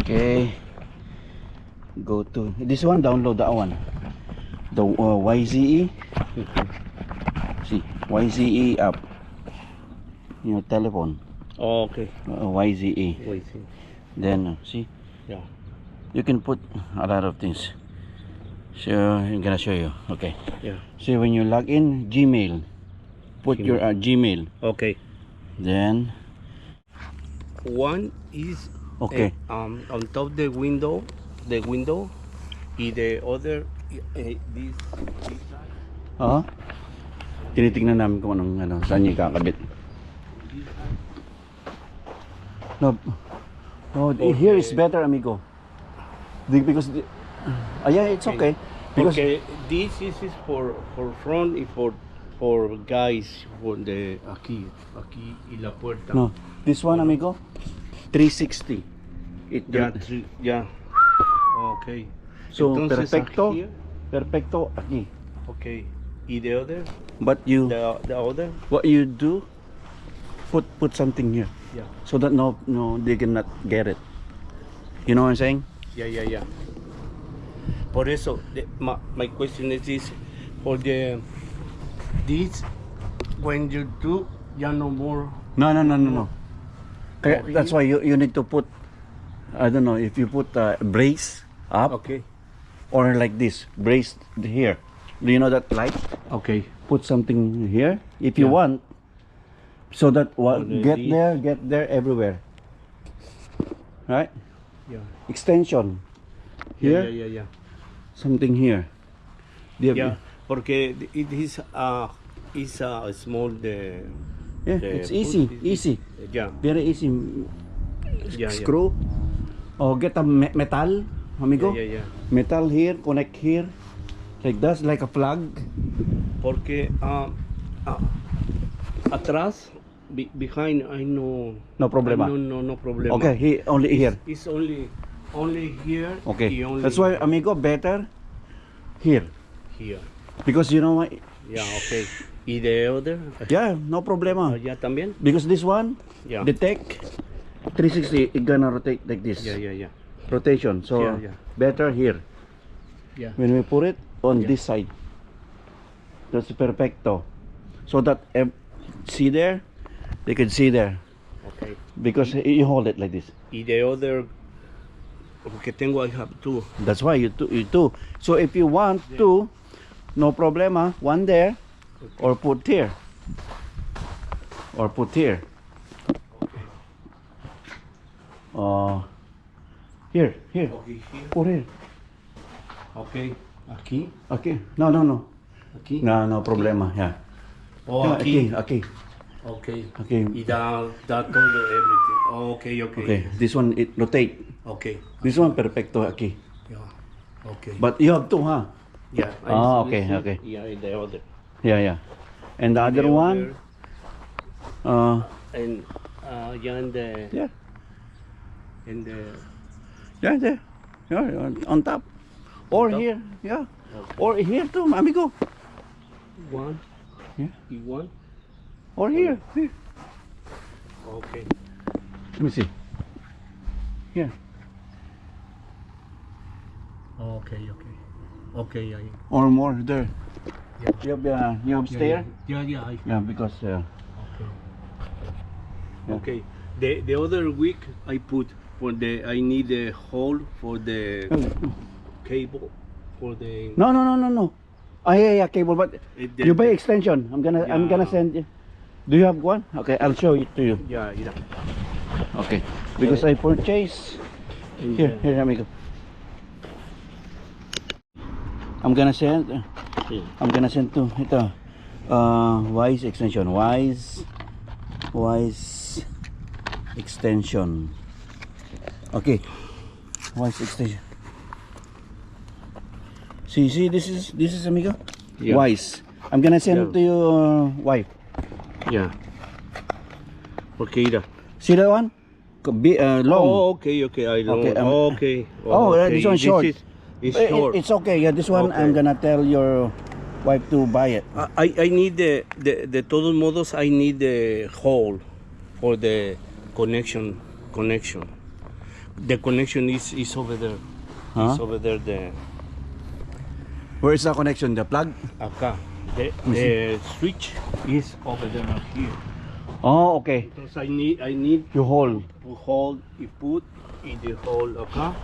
Okay, go to this one, download that one, the YZE. See, YZE app, your telephone. Oh, okay. YZE. YZE. Then see, Yeah. you can put a lot of things. So I'm gonna show you. Okay. Yeah. See, when you log in Gmail, put your Gmail. Okay. Then One is okay. on top the window, and the other this side. Tinitingnan namin kung anong saan niya kakabit. No, here is better, amigo. Because yeah, it's okay. Because okay, this is for front and for guys for the aquí y la puerta. no, this one, amigo, 360. Yeah. Okay. So Entonces, here. perfecto aquí. Okay. Y the other? But you, The other? what you do, put something here, Yeah. so that no, they cannot get it. You know what I'm saying? Yeah. Por eso, my question is this: for this, when you do, ya no more. No. That's why you need to put, I don't know, if you put brace up, Okay. or like this, brace here. Do you know that light? Okay. Put something here if you want, so that get there everywhere, right? Yeah. Extension here. Yeah. Something here. Yeah. Porque it is small It's easy. Yeah. Very easy. Yeah. Screw. Or get a metal, amigo. Yeah. Metal here, connect here, like that, like a plug. Porque atrás, behind, I know. No problema. No problema. Okay, only here. It's only here. Okay, Only that's why, amigo, better here, because you know what? Yeah, okay. ¿Y the other? Yeah, no problema. Yeah, también. Because this one, Yeah. detect 360, it gonna rotate like this. Yeah. Rotation. So Yeah. better here. Yeah. When we put it on this side, that's perfecto. So that see there, they can see there. Okay. Because you hold it like this. ¿Y the other? Porque tengo, I have two. That's why you do. So if you want to, no problema. One there, or put here, Okay. Here. Okay, here. Put here. Okay. Aquí. Okay. No. Aquí. No problema. Yeah. Oh, Yeah, aquí. Okay. Okay. Y da todo, everything. Oh, okay. This one it rotate. Okay. This one perfecto aquí. Yeah. Okay. But you have two, huh? Yeah. Okay. Yeah, and the other. Yeah. And the other one, And yeah, and the. yeah, And the. there. Yeah, on top. Or top? here, yeah. Okay. Or here too, amigo. One. Yeah. One. Or here. Okay. Let me see. Here. Okay. Yeah. Or more there. Yeah. You have stair? Yeah. Yeah, because Okay. Yeah. Okay. The other week I put I need a hole for the cable for the. No. Yeah, cable, but you buy the- extension. I'm gonna send you. Do you have one? Okay, I'll show it to you. Yeah. Okay, because I purchased. Here, amigo. I'm gonna send to ito. WYZE extension. WYZE extension. Okay. WYZE extension. See, this is amigo. Yeah. WYZE. I'm gonna send it to your wife. Yeah. Okay. See that one? Long. Oh, okay. I know. Okay, Okay. this one short. It's short. It's okay. Yeah, this one Okay. I'm gonna tell your wife to buy it. I need the todos modos. I need the hole for the connection. The connection is over there. Huh? It's over there. The Where is the connection? The plug? acá. The switch is over there not here. Oh, okay. Because I need You hold. to hold y put in the hole acá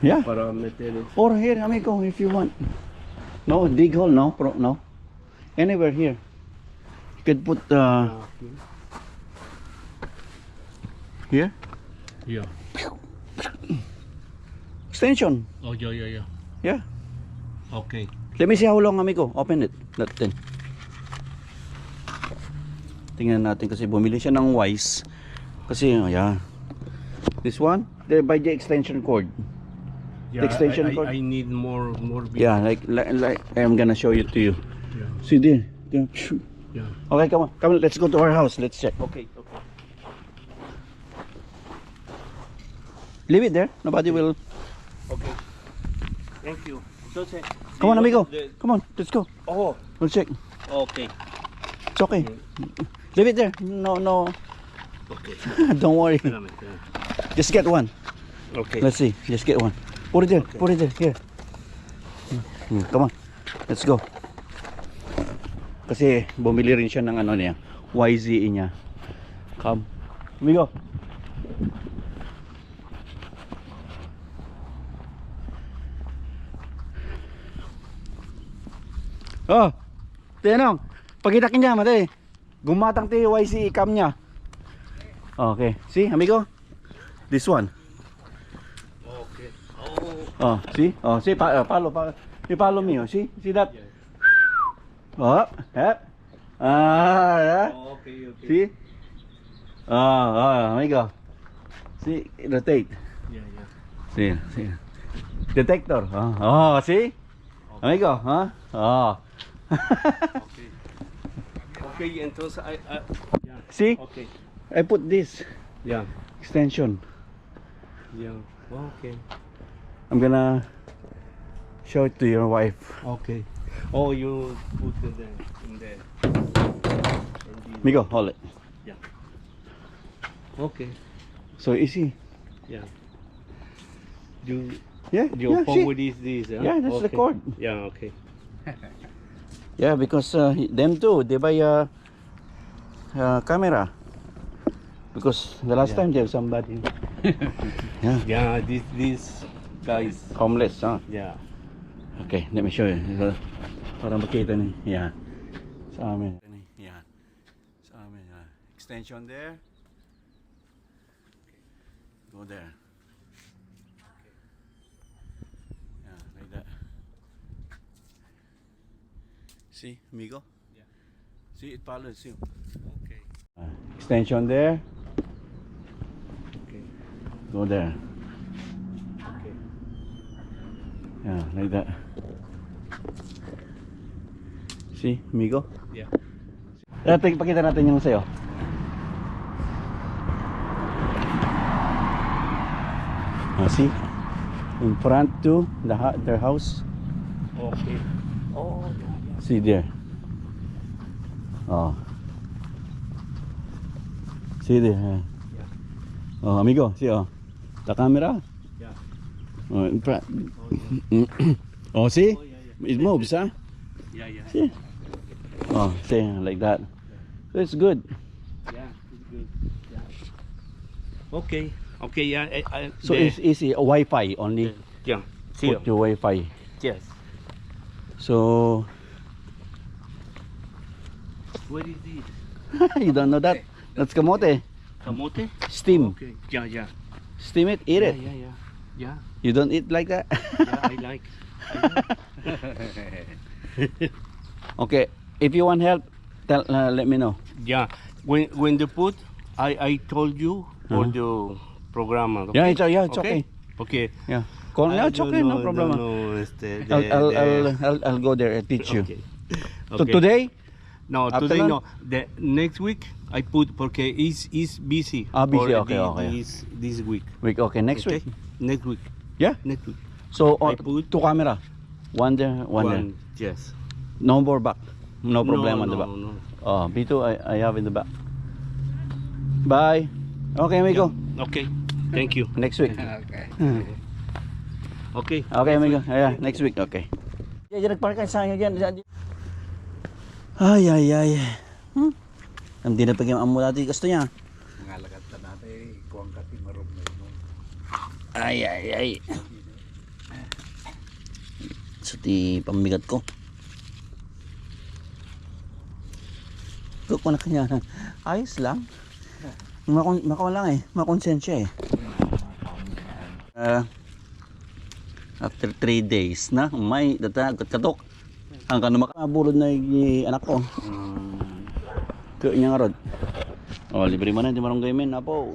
Yeah. para meter it. Or here, amigo, if you want. No, dig hole, no, no. Anywhere here. You could put here. Yeah. Extension. Oh yeah. Yeah. Okay. Let me see how long, amigo. Open it. That thing. Tingnan natin kasi bumili siya ng WYZE. Kasi, yeah. This one, there by the extension cord. Yeah, extension cord. I need more. Yeah, like I'm gonna show it to you. Yeah. See there. Yeah. Yeah. Okay, come on, let's go to our house. Let's check. Okay. Leave it there. Nobody will. Okay. Thank you. Entonces, Come on, amigo. Come on, let's go. Oh, We'll check. okay. It's okay. Leave it there. No. Okay. Don't worry. Espérame. Just get one. Okay. Let's see. Just get one. Put it there. Okay. Put it there. Here. Come on. Let's go. Kasi bumili rin siya ng ano niya, YZE niya. Come. Amigo. Oh. Tinong. Pagkita niya mate. Gumatang ti YZE cam niya. Okay. See, amigo? This one. Okay. Oh, see? Oh, see, follow. You follow me, oh. See that? Yes. Oh, yep. Yeah. Okay. See? Amigo. See, rotate. Yeah. See. Detector. Oh, see? Amigo, huh? Oh. Okay. Okay, entonces yeah. See? Okay. I put this Yeah. extension. Yeah. Okay. I'm gonna show it to your wife. Okay. Oh, you put it in the. Amigo, hold it. Yeah. Okay. So easy. Yeah. You Yeah, your yeah, forward see? is this, huh? Yeah, that's the Okay. cord. Yeah. Okay. Yeah, because them too, they buy a camera. Because the last Yeah. time they have somebody. Yeah. Yeah. This guys. Homeless, huh? Yeah. Okay, let me show you. Para makita ni. Yeah. Sa amin. Yeah. Sa amin. Extension there. Go there. Yeah, like that. See, amigo? Yeah. See, it follows you. Okay. Extension there. Okay. Go there. Okay. Yeah, like that. See, amigo? Yeah. Pakita natin yung sayo. See? In front to their house. Okay. Oh, yeah. See there. Oh. See there. Yeah. Oh, amigo, see oh. The camera. Yeah. Oh, in front. Oh, yeah. Oh, see? Oh, yeah. It moves, huh? Yeah. See? Oh, see, like that. So it's good. Yeah. It's good. Yeah. Okay. Okay. Yeah. So it's easy. Wi-Fi only. Yeah. See. Put your Wi-Fi. Yes. So What is this? you don't know that? That's kamote. Kamote? Steam. Okay. Yeah. Steam it, eat it. Yeah. You don't eat like that? Yeah. I like. Okay. If you want help, let me know. Yeah. When the put, I told you for the program. Okay? Yeah, it's okay. Okay. Yeah. Call me. It's okay, no problem. I'll go there and teach you. Okay. So today? No, After today lunch? no. The next week I put porque is busy. Busy. for Okay. This week. Okay, next Okay? week. Next week. Yeah. Next week. So I put two camera. One there, one there. Yes. No more back. No problem on the back. No. B2 I have in the back. Bye. Okay, amigo. Okay. Thank you. Next week. Okay. Okay. Okay, amigo. Yeah, next week. Okay. Diyan nagpark ka sa inyo diyan. Ay, ay, ay. Ang dinapagyan ang mula dito gusto niya. Ngalagat na natin, kuwang kati marum na yun. Ay, ay, ay. So, ti pamigat ko. Kuk na kanya. Ayos lang. Makaw lang eh. Makonsensya eh. After 3 days na, may datagot katok. Hanggang na makabulod na yung anak ko. Kaya niya nga rod. Oh, libre man na, di marong gayamin. Apo.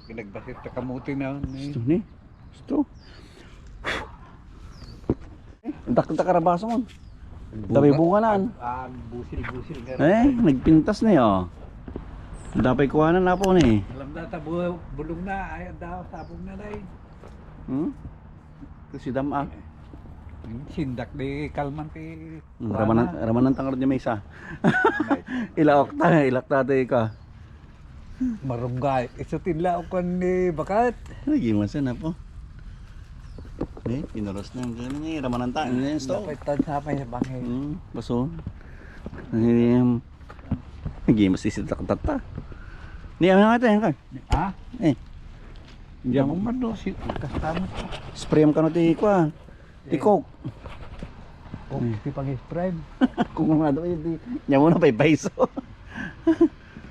Pinagbasit na kamuti na. Gusto ni. Gusto. Dakta karabaso mo. Dami bunga na. Busil-busil. Nagpintas na yun. Dapay kuhanan na po na eh. Alam na, bulong na. Ayaw daw, sabong na na eh. Kasi dama. Sindak di kalman ti. Raman ng tangarod niya may isa. Ilakta tayo ka. Marunggay. Isutin lang ako ni bakat. Nagimasan na po. Pinaros na yung gano'n eh. Raman ng tangarod niya yung stove. Dapat sapay sa bangay. Baso. Nagimas isitak-tata. Hindi kami nga tayo. Ha? Hindi Diyan mo man doon. Kasama. Spray ka na tayo ka. Tikok. Si pag-spread. Kung nga daw yun, niya muna pa paiso.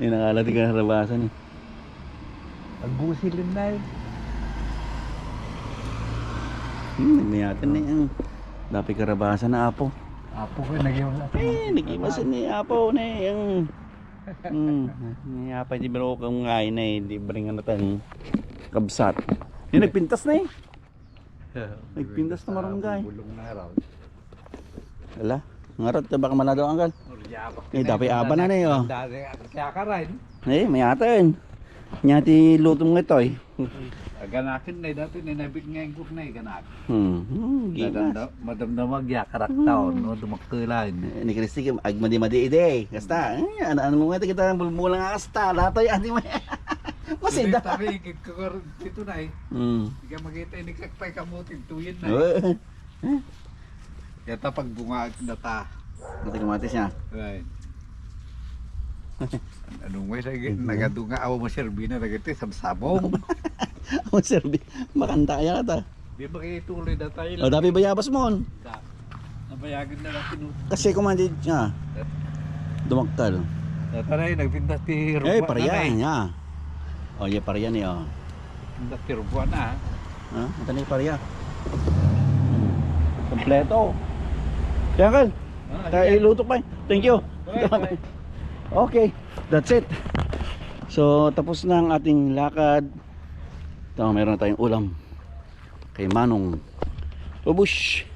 Yung nakalati ka na rabasan eh. Pagbusilin na yun. Nagmayatin na yung dapat karabasan na apo. Apo ko nag-iwala. Nagimasin ni apo na yung apa di biro kang ngayon na eh. Di bring na tayong kabsat. Yung nagpintas na eh. Nagpintas na marunggay. Bulong na raw. Wala. Ngarot, baka manado ang gal. Dapat aba na eh. Kaya ka rin. Mayatin. Nyati luto mo ito eh. Ganakin na dati ninabig nga yung na ganak. Madamdamag ya karaktaon no dumaktulan. Ni Kristi agmadi-madi ide. Kasta, ano mo nga kita bulbulang nga kasta. Latoy ani mo. Masida. Tapi kikor dito na eh. Hindi ka makita ni kakpay kamutin tuyin na. Yata pag bunga na ta. Mati kamatis niya. Right. Anong way lagi nagadunga awa mo serbina nagati sabsabong. Ang serbi, makanta kaya ta. Di ba kayo tuloy na tayo O, dapat bayabas mo. Nabayagan na lang tinutulog. Kasi kumandid niya. Dumaktal. Taray, nagpintas ti Rubuan Pariya niya. O, pariya niya. Pintas ti Rubuan na. Ito na yung pariya. Kompleto. Kaya kal, tayo iluto pa. Thank you. Okay, that's it. So, tapos na ang ating lakad. Ito, meron na tayong ulam kay Manong. Ubush!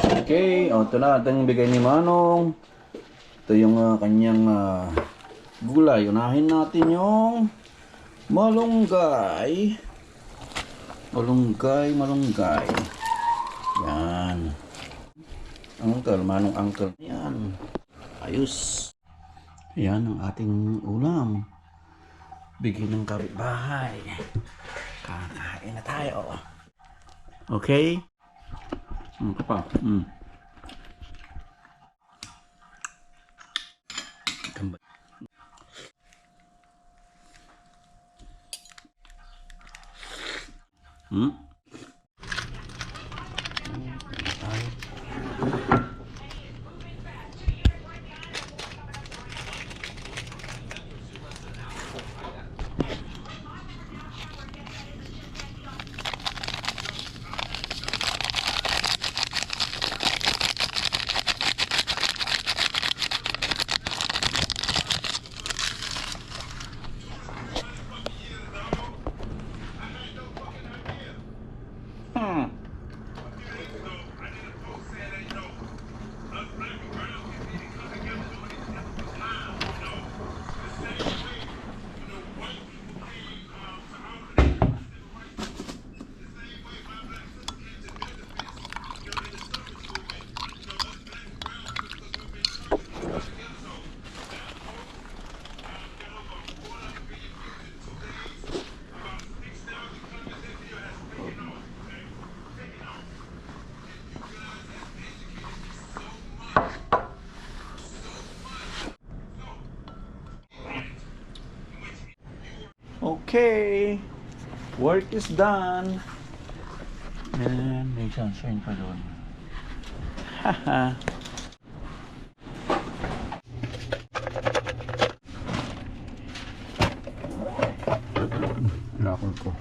Okay, ito na ating bigay ni Manong. Ito yung kanyang gulay. Unahin natin yung malunggay. Malunggay. Yan. Manong uncle. Yan. Ayos. Yan ang ating ulam. Bigay ng kapitbahay. Kakain na tayo. Okay? Ito pa. Okay. Work is done. And may sunshine pa doon. Haha. Locker ko.